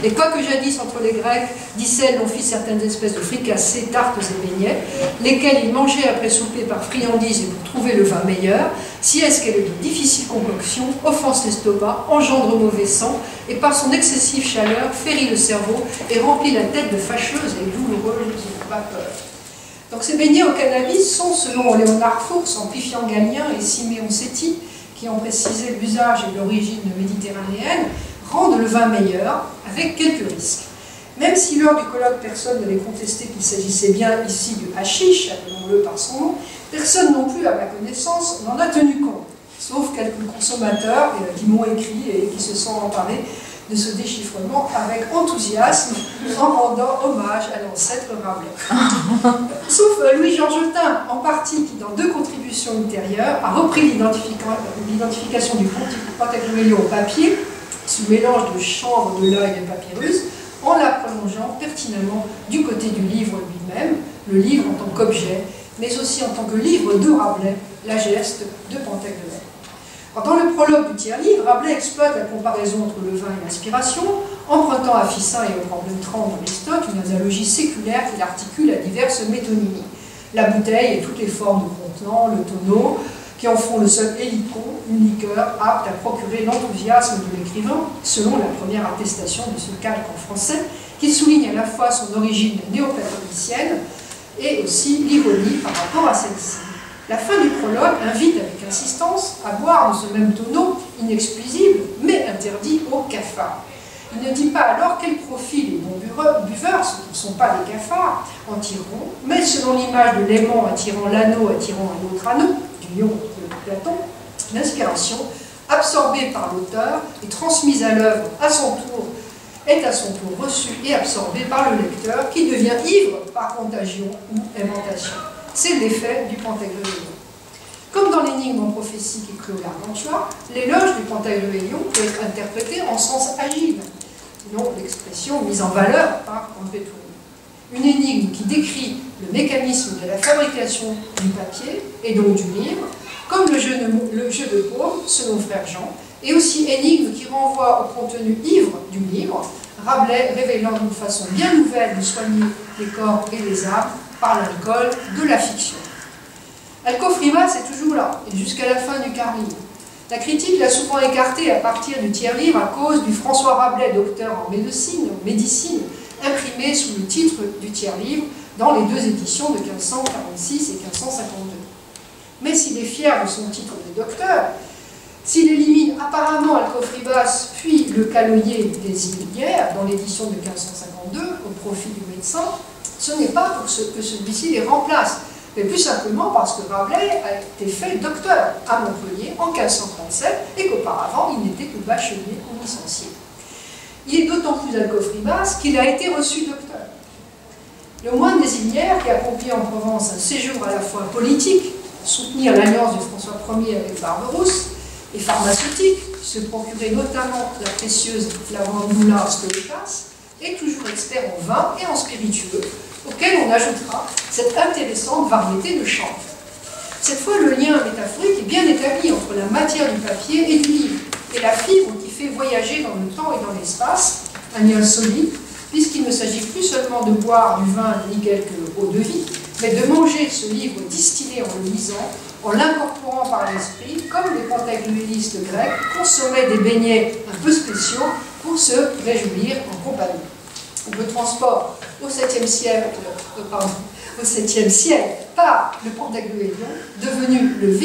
et quoique jadis entre les Grecs, d'Icelle l'on fit certaines espèces de fricassés, tartes et beignets, lesquels ils mangeaient après souper par friandise et pour trouver le vin meilleur, si est-ce qu'elle est de difficile concoction, offense l'estomac, engendre mauvais sang, et par son excessive chaleur férit le cerveau et remplit la tête de fâcheuses et douloureuses vapeurs. Donc ces beignets au cannabis sont, selon Léonard Fuchs, amplifiant Galien et Siméon Setti, qui ont précisé l'usage et l'origine méditerranéenne, rendent le vin meilleur, avec quelques risques. Même si lors du colloque, personne n'avait contesté qu'il s'agissait bien ici du hashish, appelons-le par son nom, personne non plus, à ma connaissance, n'en a tenu compte, sauf quelques consommateurs qui m'ont écrit et qui se sont emparés de ce déchiffrement avec enthousiasme en rendant hommage à l'ancêtre Rabelais. Sauf Louis-Georges Tin, en partie, qui dans deux contributions ultérieures a repris l'identification du Pantagruélion au papier, sous mélange de chanvre, de l'œil et de papyrus, en la prolongeant pertinemment du côté du livre lui-même, le livre en tant qu'objet, mais aussi en tant que livre de Rabelais, la geste de Pantagruel. Dans le prologue du tiers-livre, Rabelais exploite la comparaison entre le vin et l'inspiration, empruntant à Ficin et au problème 30 dans l'Aristote une analogie séculaire qu'il articule à diverses métonymies. La bouteille et toutes les formes de contenant, le tonneau, qui en font le seul hélicon, une liqueur apte à procurer l'enthousiasme de l'écrivain, selon la première attestation de ce calque en français, qui souligne à la fois son origine néoplatonicienne et aussi l'ironie par rapport à celle-ci. La fin du prologue invite avec insistance à boire de ce même tonneau inexclusible, mais interdit aux cafards. Il ne dit pas alors quel profit les bons buveurs, ceux qui ne sont pas des cafards, en tireront, mais selon l'image de l'aimant attirant l'anneau attirant un autre anneau, du lion de Platon, l'inspiration, absorbée par l'auteur et transmise à l'œuvre à son tour, est à son tour reçue et absorbée par le lecteur qui devient ivre par contagion ou inventation. C'est l'effet du Pantagruélion. Comme dans l'énigme en prophétie qui clôt l'Argantua, l'éloge du Pantagruélion peut être interprété en sens agile, non l'expression mise en valeur par Campettoni. Une énigme qui décrit le mécanisme de la fabrication du papier et donc du livre, comme le jeu de paume, selon Frère Jean, et aussi énigme qui renvoie au contenu ivre du livre, Rabelais révélant d'une façon bien nouvelle de soigner les corps et les âmes par l'alcool de la fiction. Alcofribas est toujours là, et jusqu'à la fin du quart-livre. La critique l'a souvent écarté à partir du tiers-livre à cause du François Rabelais, docteur en médecine, imprimé sous le titre du tiers-livre dans les deux éditions de 1546 et 1552. Mais s'il est fier de son titre de docteur, s'il élimine apparemment Alcofribas puis le caloyer des Illières dans l'édition de 1552 au profit du médecin, ce n'est pas pour que celui-ci les remplace, mais plus simplement parce que Rabelais a été fait docteur à Montpellier en 1537 et qu'auparavant il n'était que bachelier ou licencié. Il est d'autant plus Alcofribas qu'il a été reçu docteur. Le moine des Illières, qui accomplit en Provence un séjour à la fois politique, soutenir l'alliance de François Ier avec Barberousse, et pharmaceutique, se procurer notamment la précieuse Flavandula Stoicas, est toujours expert en vin et en spiritueux, auquel on ajoutera cette intéressante variété de chanvre. Cette fois, le lien métaphorique est bien établi entre la matière du papier et du livre, et la fibre qui fait voyager dans le temps et dans l'espace, un lien solide, puisqu'il ne s'agit plus seulement de boire du vin ni quelque eau-de-vie, mais de manger ce livre distillé en le lisant, en l'incorporant par l'esprit, comme les pantagruélistes grecs consommaient des beignets un peu spéciaux pour se réjouir en compagnie. Le transport au 7e siècle, par le Pantagruélion, devenu le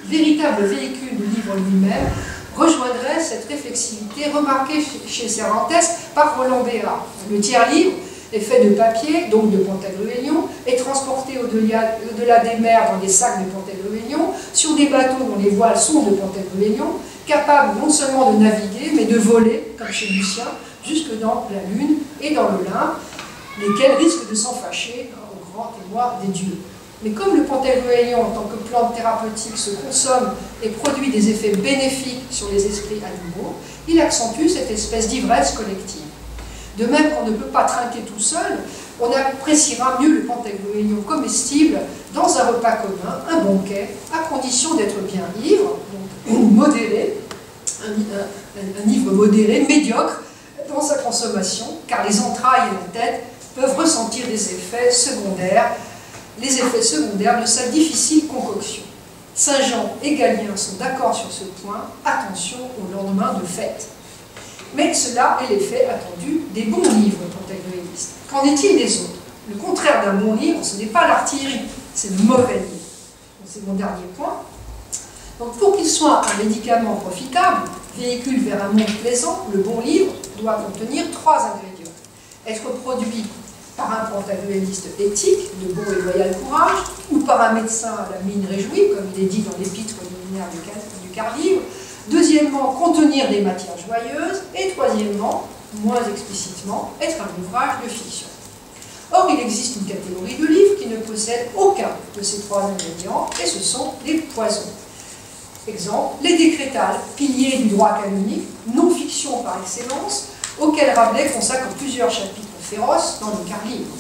véritable véhicule du livre lui-même, rejoindrait cette réflexivité remarquée chez Cervantes par Roland Béard. Le tiers-livre est fait de papier, donc de Pantagruélion, est transporté au-delà des mers dans des sacs de Pantagruélion, sur des bateaux dont les voiles sont de Pantagruélion, capables non seulement de naviguer, mais de voler, comme chez Lucien, jusque dans la Lune et dans l'Olympe, lesquels risquent de s'en fâcher au grand émoi des dieux. Mais comme le Pantagruélion, en tant que plante thérapeutique, se consomme et produit des effets bénéfiques sur les esprits animaux, il accentue cette espèce d'ivresse collective. De même qu'on ne peut pas trinquer tout seul, on appréciera mieux le Pantagruélion comestible dans un repas commun, un banquet, à condition d'être bien ivre, donc modéré, un ivre modéré, médiocre dans sa consommation, car les entrailles et la tête peuvent ressentir des effets secondaires, les effets secondaires de sa difficile concoction. Saint-Jean et Galien sont d'accord sur ce point, attention au lendemain de fête. Mais cela est l'effet attendu des bons livres pantagruélistes. Qu'en est-il des autres? Le contraire d'un bon livre, ce n'est pas l'artillerie, c'est le mauvais livre. C'est mon dernier point. Donc pour qu'il soit un médicament profitable, véhicule vers un monde plaisant, le bon livre doit contenir 3 ingrédients. Être produit par un pantagruéliste éthique, de bon et loyal courage, ou par un médecin à la mine réjouie, comme il est dit dans l'épître liminaire du quart-livre. Deuxièmement, contenir des matières joyeuses. Et troisièmement, moins explicitement, être un ouvrage de fiction. Or, il existe une catégorie de livres qui ne possède aucun de ces 3 ingrédients, et ce sont les poisons. Exemple, les décrétales, piliers du droit canonique, non-fiction par excellence, auquel Rabelais consacre plusieurs chapitres féroces dans le quart livre.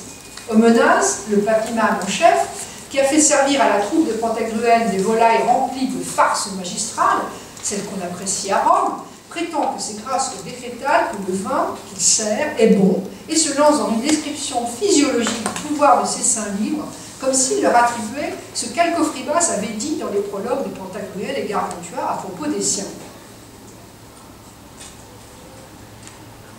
Homenaz, le papyman en chef, qui a fait servir à la troupe de Pantagruel des volailles remplies de farces magistrales, celles qu'on apprécie à Rome, prétend que c'est grâce au décrétal que le vin qu'il sert est bon et se lance dans une description physiologique du pouvoir de ces saints livres, comme s'il leur attribuait ce qu'Alcofribas avait dit dans les prologues de Pantagruel et Gargantua à propos des siens.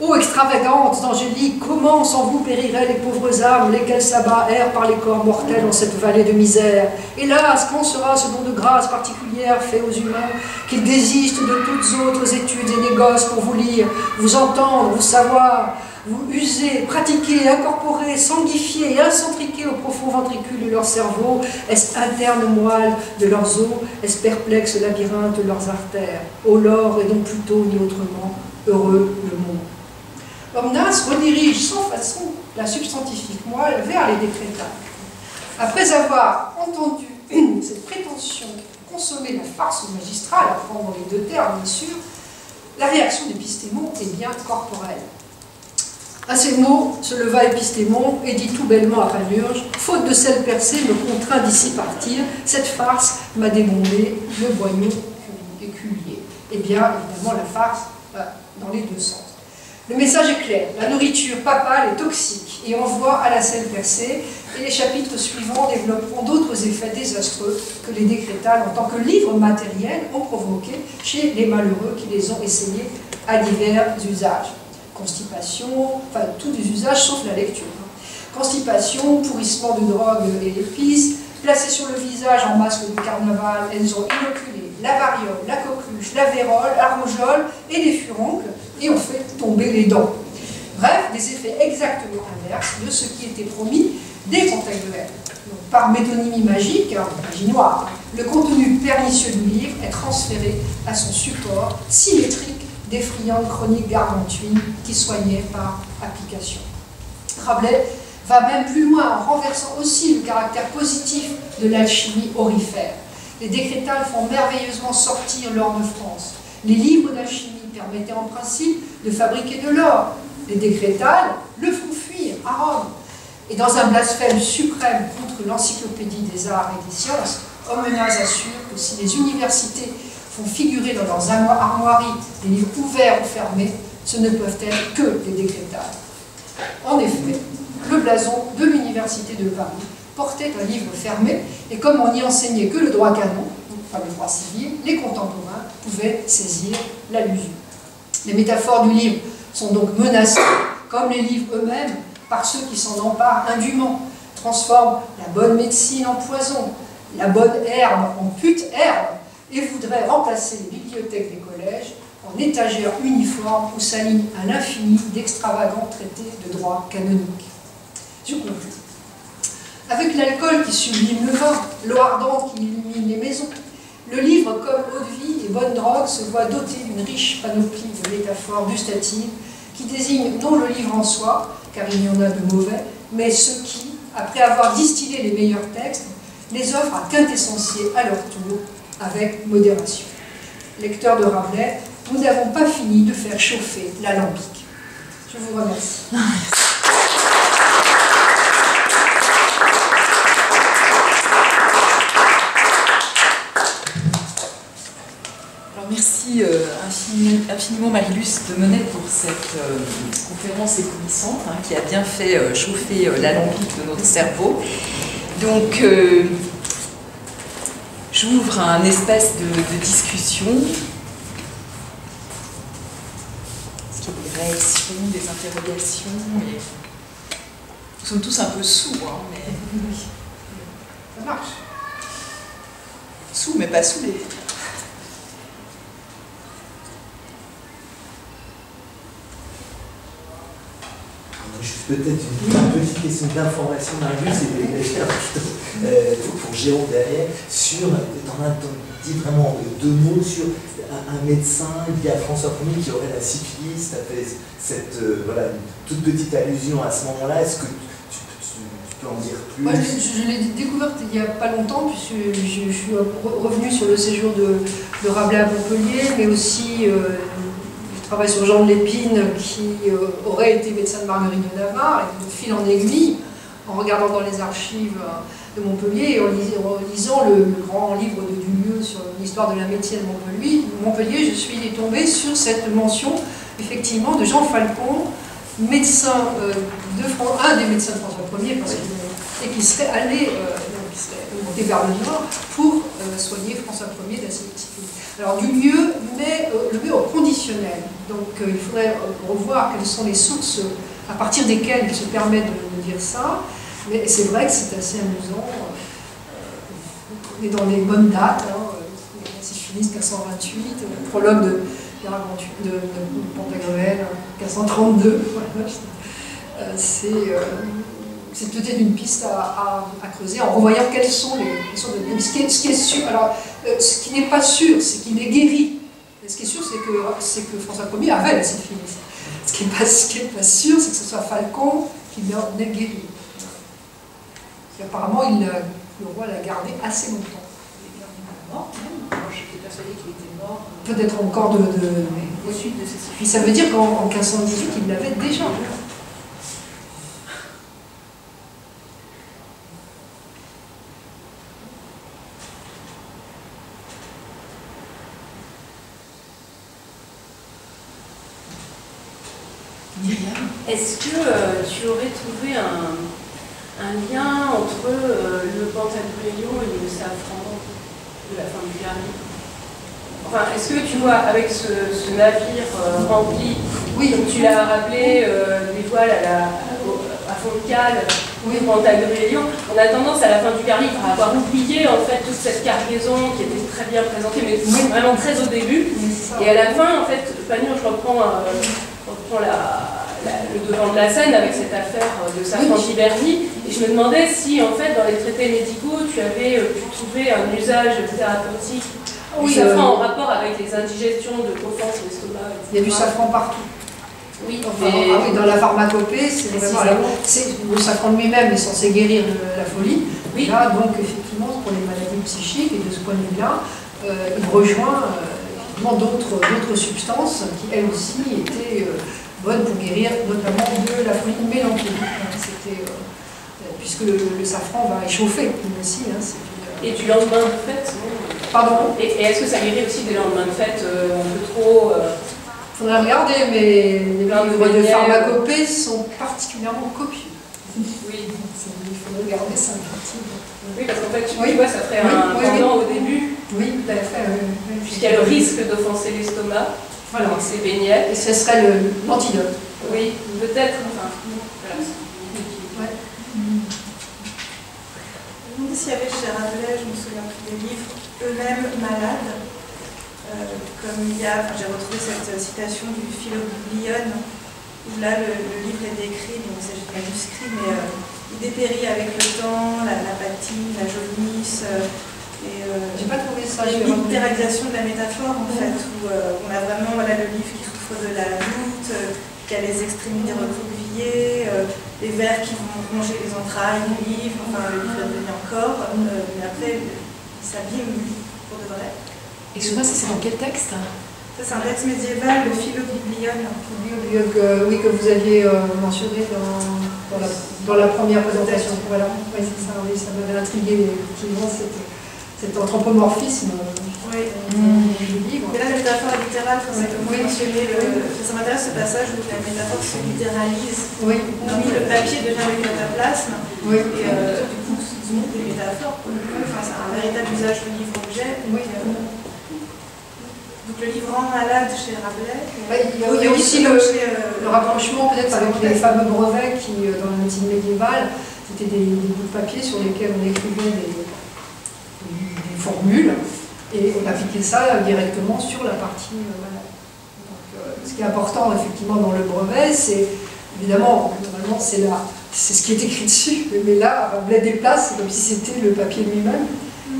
Ô extravagantes, angéliques, comment sans vous périraient les pauvres âmes, lesquelles s'abattent errent par les corps mortels dans cette vallée de misère. Hélas, quand sera ce don de grâce particulière fait aux humains, qu'ils désistent de toutes autres études et négoces pour vous lire, vous entendre, vous savoir, vous user, pratiquer, incorporer, sanguifier et incentriquer au profond ventricule de leur cerveau, est-ce interne moelle de leurs os, est-ce perplexe labyrinthe de leurs artères. Ô l'or, et non plus tôt ni autrement, heureux le monde. Homenaz redirige sans façon la substantifique moelle vers les décrétales. Après avoir entendu cette prétention de consommer la farce magistrale, à prendre les deux termes bien sûr, la réaction d'Épistémon est bien corporelle. À ces mots se leva Épistémon et dit tout bellement à Panurge, faute de celle percée me contraint d'ici partir, cette farce m'a débombé le boyau éculier. Eh bien, évidemment, la farce va dans les deux sens. Le message est clair, la nourriture papale est toxique et envoie à la selle percée, et les chapitres suivants développeront d'autres effets désastreux que les décrétales en tant que livres matériels ont provoqué chez les malheureux qui les ont essayés à divers usages. Constipation, enfin tous les usages sauf la lecture. Constipation, pourrissement de drogue et d'épices, placés sur le visage en masque de carnaval, elles ont inoculé la variole, la coqueluche, la vérole, la rougeole et les furoncles, et ont fait tomber les dents. Bref, des effets exactement inverses de ce qui était promis des Pantagruel. Par métonymie magique, magie noire, le contenu pernicieux du livre est transféré à son support symétrique d'effrayantes chroniques gargantuines qui soignaient par application. Rabelais va même plus loin en renversant aussi le caractère positif de l'alchimie aurifère. Les décrétales font merveilleusement sortir l'or de France. Les livres d'alchimie permettaient en principe de fabriquer de l'or. Les décrétales le font fuir à Rome. Et dans un blasphème suprême contre l'encyclopédie des arts et des sciences, Homenaz assure que si les universités font figurer dans leurs armoiries des livres ouverts ou fermés, ce ne peuvent être que des décrétales. En effet, le blason de l'université de Paris portait un livre fermé, et comme on n'y enseignait que le droit canon, enfin le droit civil, les contemporains pouvaient saisir l'allusion. Les métaphores du livre sont donc menacées, comme les livres eux-mêmes, par ceux qui s'en emparent indûment, transforment la bonne médecine en poison, la bonne herbe en pute-herbe, et voudraient remplacer les bibliothèques des collèges en étagères uniformes où s'alignent à l'infini d'extravagants traités de droit canonique. Je conclue. Avec l'alcool qui sublime le vin, l'eau ardente qui illumine les maisons, le livre, comme eau de vie et bonne drogue, se voit doté d'une riche panoplie de métaphores gustatives qui désignent non le livre en soi, car il y en a de mauvais, mais ceux qui, après avoir distillé les meilleurs textes, les offrent à quintessentier à leur tour, avec modération. Lecteurs de Rabelais, nous n'avons pas fini de faire chauffer l'alambic. Je vous remercie. Merci infiniment Marie-Luce Demenet pour cette conférence éblouissante qui a bien fait chauffer l'alambic de notre cerveau. Donc, j'ouvre un espace de discussion. Est-ce qu'il y a des réactions, des interrogations et... Nous sommes tous un peu sous, mais... Oui. Ça marche. Sous, mais pas saoulés. Juste peut-être une petite question d'information, Marius, et pour Jérôme derrière, sur, t'en as dit vraiment deux mots sur un médecin lié à François Ier qui aurait la syphilis, tu as fait cette voilà, toute petite allusion à ce moment-là, est-ce que tu peux en dire plus? Moi, je l'ai découverte il n'y a pas longtemps, puisque je suis revenue sur le séjour de Rabelais à Montpellier, mais aussi travaille sur Jean de Lépine, qui aurait été médecin de Marguerite de Navarre, et de fil en aiguille, en regardant dans les archives de Montpellier et en lisant le grand livre de Dulieu sur l'histoire de la médecine de Montpellier, je suis tombée sur cette mention, effectivement, de Jean Falcon, médecin un des médecins de François Ier, et qui serait allé monter vers le nord pour soigner François Ier de la syphilis. Alors Dulieu met le met au conditionnel, donc il faudrait revoir quelles sont les sources à partir desquelles il se permet de dire ça, mais c'est vrai que c'est assez amusant. On est dans des bonnes dates, la syphilis 1528, le prologue de Pantagruel 1532, voilà. C'est peut-être une piste à creuser en revoyant quels sont les sources de ce qui est sûr. Alors, ce qui n'est pas sûr, c'est qu'il est guéri. Et ce qui est sûr, c'est que François Ier avait la syphilis. Ce qui n'est pas sûr, c'est que ce soit Falcon qui en est guéri. Et apparemment, le roi l'a gardé assez longtemps. Il est mort, même. Moi, j'étais persuadée qu'il était mort. Peut-être encore au sud de cette syphilis. Ça veut dire qu'en 1518, il l'avait déjà. Est-ce que tu aurais trouvé un lien entre le Pantagruélion et le safran de la fin du Garnier? Enfin, est-ce que tu vois, avec ce navire rempli, oui, comme tu l'as rappelé, des voiles à fond de cale, oui, Pantagruélion, on a tendance à la fin du Garnier à avoir oublié en fait toute cette cargaison qui était très bien présentée, mais oui, vraiment très au début. Et à la fin, en fait, Panurge reprend le devant de la scène avec cette affaire de safran d'Hibernie, et je me demandais si en fait dans les traités médicaux tu avais pu trouver un usage thérapeutique du safran en rapport avec les indigestions de l'offense de l'estomac. Il y a du safran partout. Oui, enfin, dans la pharmacopée, c'est vraiment le safran lui-même est censé guérir de la folie. Oui. Là, donc effectivement, pour les maladies psychiques, et de ce point de vue-là, il rejoint d'autres substances qui elles aussi étaient bonnes pour guérir notamment de la folie mélancolique. Puisque le safran va échauffer lui aussi. Et du lendemain de fête, non? Pardon? Et est-ce que ça guérit aussi des lendemains de fête un peu trop il faudrait regarder, mais les livres de pharmacopée sont particulièrement copieux. Oui. Il faudrait regarder ça. Oui, parce qu'en fait, tu vois, ça ferait un pendant au début. Oui, tout à fait. Puisqu'il y a le risque d'offenser l'estomac. Voilà, avec ses beignets. Et ce serait l'antidote. Oui, peut-être. Enfin, voilà. Ouais. Je me demandais s'il y avait chez Rabelais, je me souviens plus des livres, eux-mêmes malades. Comme j'ai retrouvé cette citation du Philobiblion, où là le livre est décrit, donc il s'agit de manuscrits, mais il dépérit avec le temps, la patine, la jaunisse. J'ai pas trouvé ça. Une littéralisation de la métaphore en fait, où on a vraiment le livre qui souffre de la goutte, qui a les extrémités recroquevillées, les vers qui vont ronger les entrailles du livre, enfin le livre va devenir corps, mais après il s'abîme pour de vrai. Excuse-moi, c'est dans quel texte? Ça c'est un texte médiéval, le Philobiblion. Oui, que vous aviez mentionné dans la première présentation. Voilà, oui, c'est ça, oui, ça m'avait intrigué, effectivement, cet anthropomorphisme du livre. Mais là, la métaphore littérale, ça m'intéresse ce passage où la métaphore se littéralise. Oui. Donc le papier devient le cataplasme. Oui. Et du coup, c'est des métaphores. Enfin, c'est un véritable usage du livre-objet. Oui. Donc le livre en malade chez Rabelais. Il y a aussi le rapprochement peut-être avec les fameux brevets qui, dans la médecine médiévale, c'était des bouts de papier sur lesquels on écrivait des formules et on appliquait ça directement sur la partie malade. Donc, ce qui est important effectivement dans le brevet, c'est évidemment, normalement c'est ce qui est écrit dessus, mais là, Rabelais déplace, c'est comme si c'était le papier lui-même.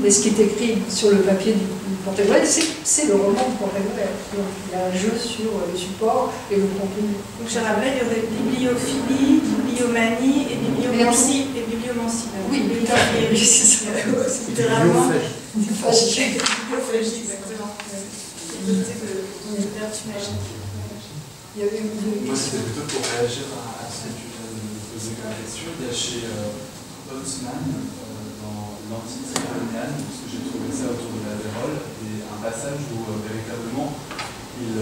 Mais ce qui est écrit sur le papier du Pantagruel, c'est le roman du Pantagruel. Donc il y a un jeu sur le support et le contenu. Donc chez Rabelais, il y aurait bibliophilie, bibliomanie et bibliomancie. Oui, tout à fait. Oui, c'est ça. C'est littéralement. Bibliophagie. Bibliophagie, exactement. C'est le verbe magique. Il y avait une Moi, question. c'était plutôt pour réagir à ce que tu viens de poser comme question. Il y a chez Holtzman, dans l'anti-tricolonial, parce que j'ai trouvé ça autour de la vérole, et un passage où véritablement il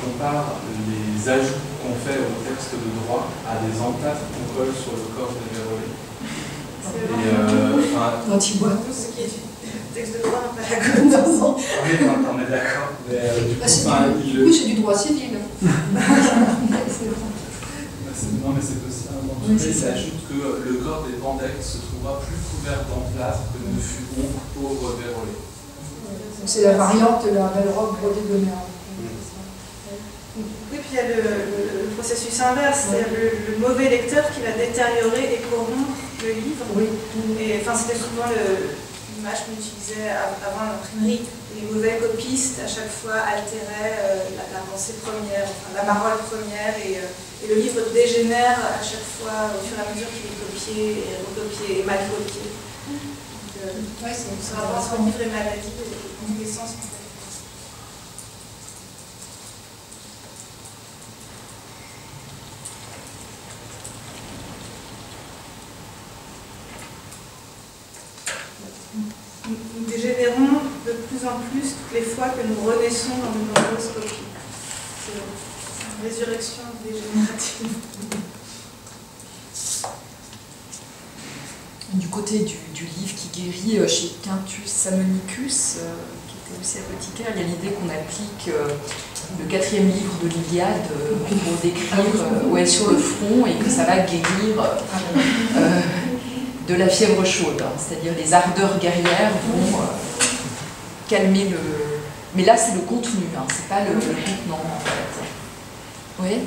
compare les ajouts qu'on fait au texte de droit à des entates qu'on colle sur le corps des vérolés. Anti-bois. Tout ce qui est du texte de droit n'a pas la connaissance. Oui, on est d'accord. Mais du coup, oui, c'est du droit civil. Non, mais c'est possible. En tout cas, il ajoute que le corps des Pandectes se trouvera plus couvert d'emplâtre que ne fut donc pauvre vérolé. C'est la variante de la belle robe brodée de mer. Oui, puis il y a le processus inverse, c'est le mauvais lecteur qui va détériorer et corrompre le livre. Oui. Et enfin, c'était souvent l'image qu'on utilisait avant l'imprimerie. Les mauvais copistes, à chaque fois, altéraient la pensée première, enfin, la parole première, et le livre dégénère à chaque fois au fur et à mesure qu'il est copié et recopié et mal copié. Donc, ce rapport entre livre et maladie et tous les sens. Nous dégénérons de plus en plus toutes les fois que nous renaissons dans de nombreuses copies. C'est une résurrection dégénérative. Du côté du livre qui guérit, chez Quintus Samonicus, qui était aussi apothicaire, il y a l'idée qu'on applique le 4e livre de l'Iliade pour décrire sur le front, et que ça va guérir de la fièvre chaude, hein, c'est-à-dire les ardeurs guerrières vont calmer le... Mais là, c'est le contenu, hein, c'est pas le contenant, en fait. Oui,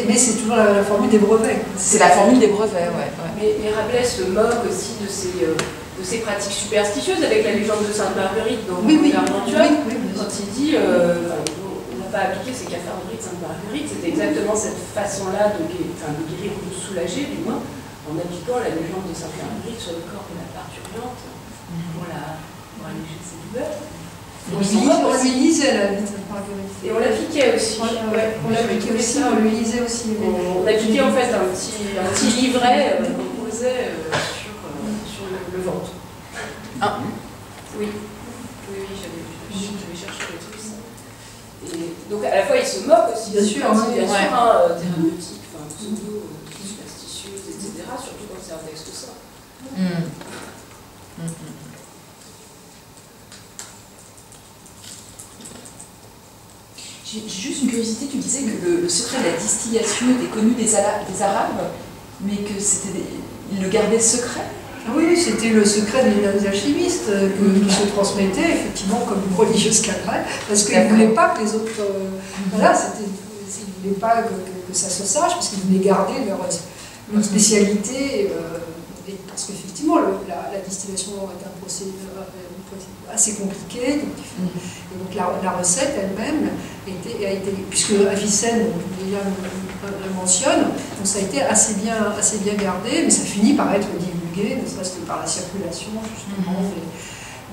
mais c'est toujours la formule des brevets. C'est la formule des brevets, ouais. Mais Rabelais se moque aussi de ces pratiques superstitieuses avec la légende de Sainte-Marguerite dans Gargantua, quand il dit on n'a pas appliqué ces cafarderies de Sainte-Marguerite, c'était exactement cette façon-là de guérir ou de soulager, du moins, en appliquant la légende de Sainte-Marguerite sur le corps de la parturiente pour alléger ses douleurs. On lui lisait la vie de Sainte-Marguerite. Et on l'appliquait aussi. On l'appliquait aussi, on lui lisait aussi. On appliquait en fait un petit livret qu'on posait sur le ventre. Ah. Oui, j'avais cherché les trucs. Et donc à la fois il se moque aussi bien sûr, thérapeutique, pseudo-superstitieuse, etc. Surtout quand c'est un texte simple. J'ai juste une curiosité, tu disais que le secret de la distillation était connu des Arabes, mais que ils le gardaient secret. Oui, c'était le secret des alchimistes qui se transmettaient effectivement comme une religieuse cadrée, parce qu'ils ne voulaient pas que les autres... ils ne voulaient pas que ça se sache, parce qu'ils voulaient garder leur spécialité, parce qu'effectivement la distillation est un procédé assez compliqué, et donc la recette elle-même a été, puisque Avicenne, le mentionne, donc ça a été assez bien gardé, mais ça finit par être divulgué, ne serait-ce que par la circulation justement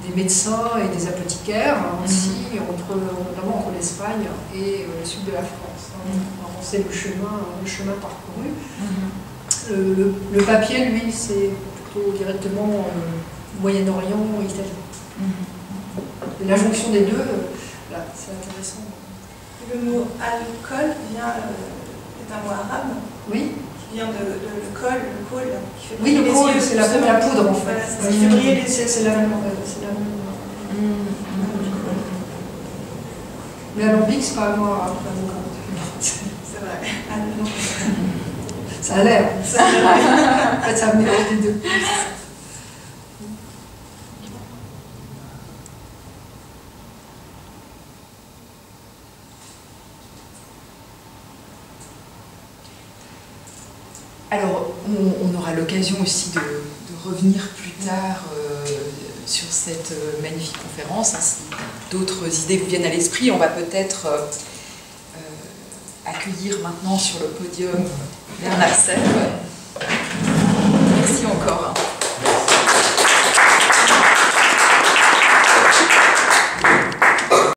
des médecins et des apothicaires, aussi, notamment entre l'Espagne et le sud de la France. C'est le chemin parcouru. Le papier, lui, c'est plutôt directement Moyen-Orient, Italie. La jonction des deux, c'est intéressant. Le mot alcool est un mot arabe. Oui. Qui vient de le col, qui fait oui, le col, c'est la poudre en fait. Voilà, c'est ce qui fait briller les yeux. C'est la même. Mais alambic, c'est pas un mot arabe. C'est vrai. Ça a l'air. En fait, ça mélange les deux. Alors, on aura l'occasion aussi de revenir plus tard sur cette magnifique conférence. Si d'autres idées vous viennent à l'esprit, on va peut-être accueillir maintenant sur le podium Bernard Serre.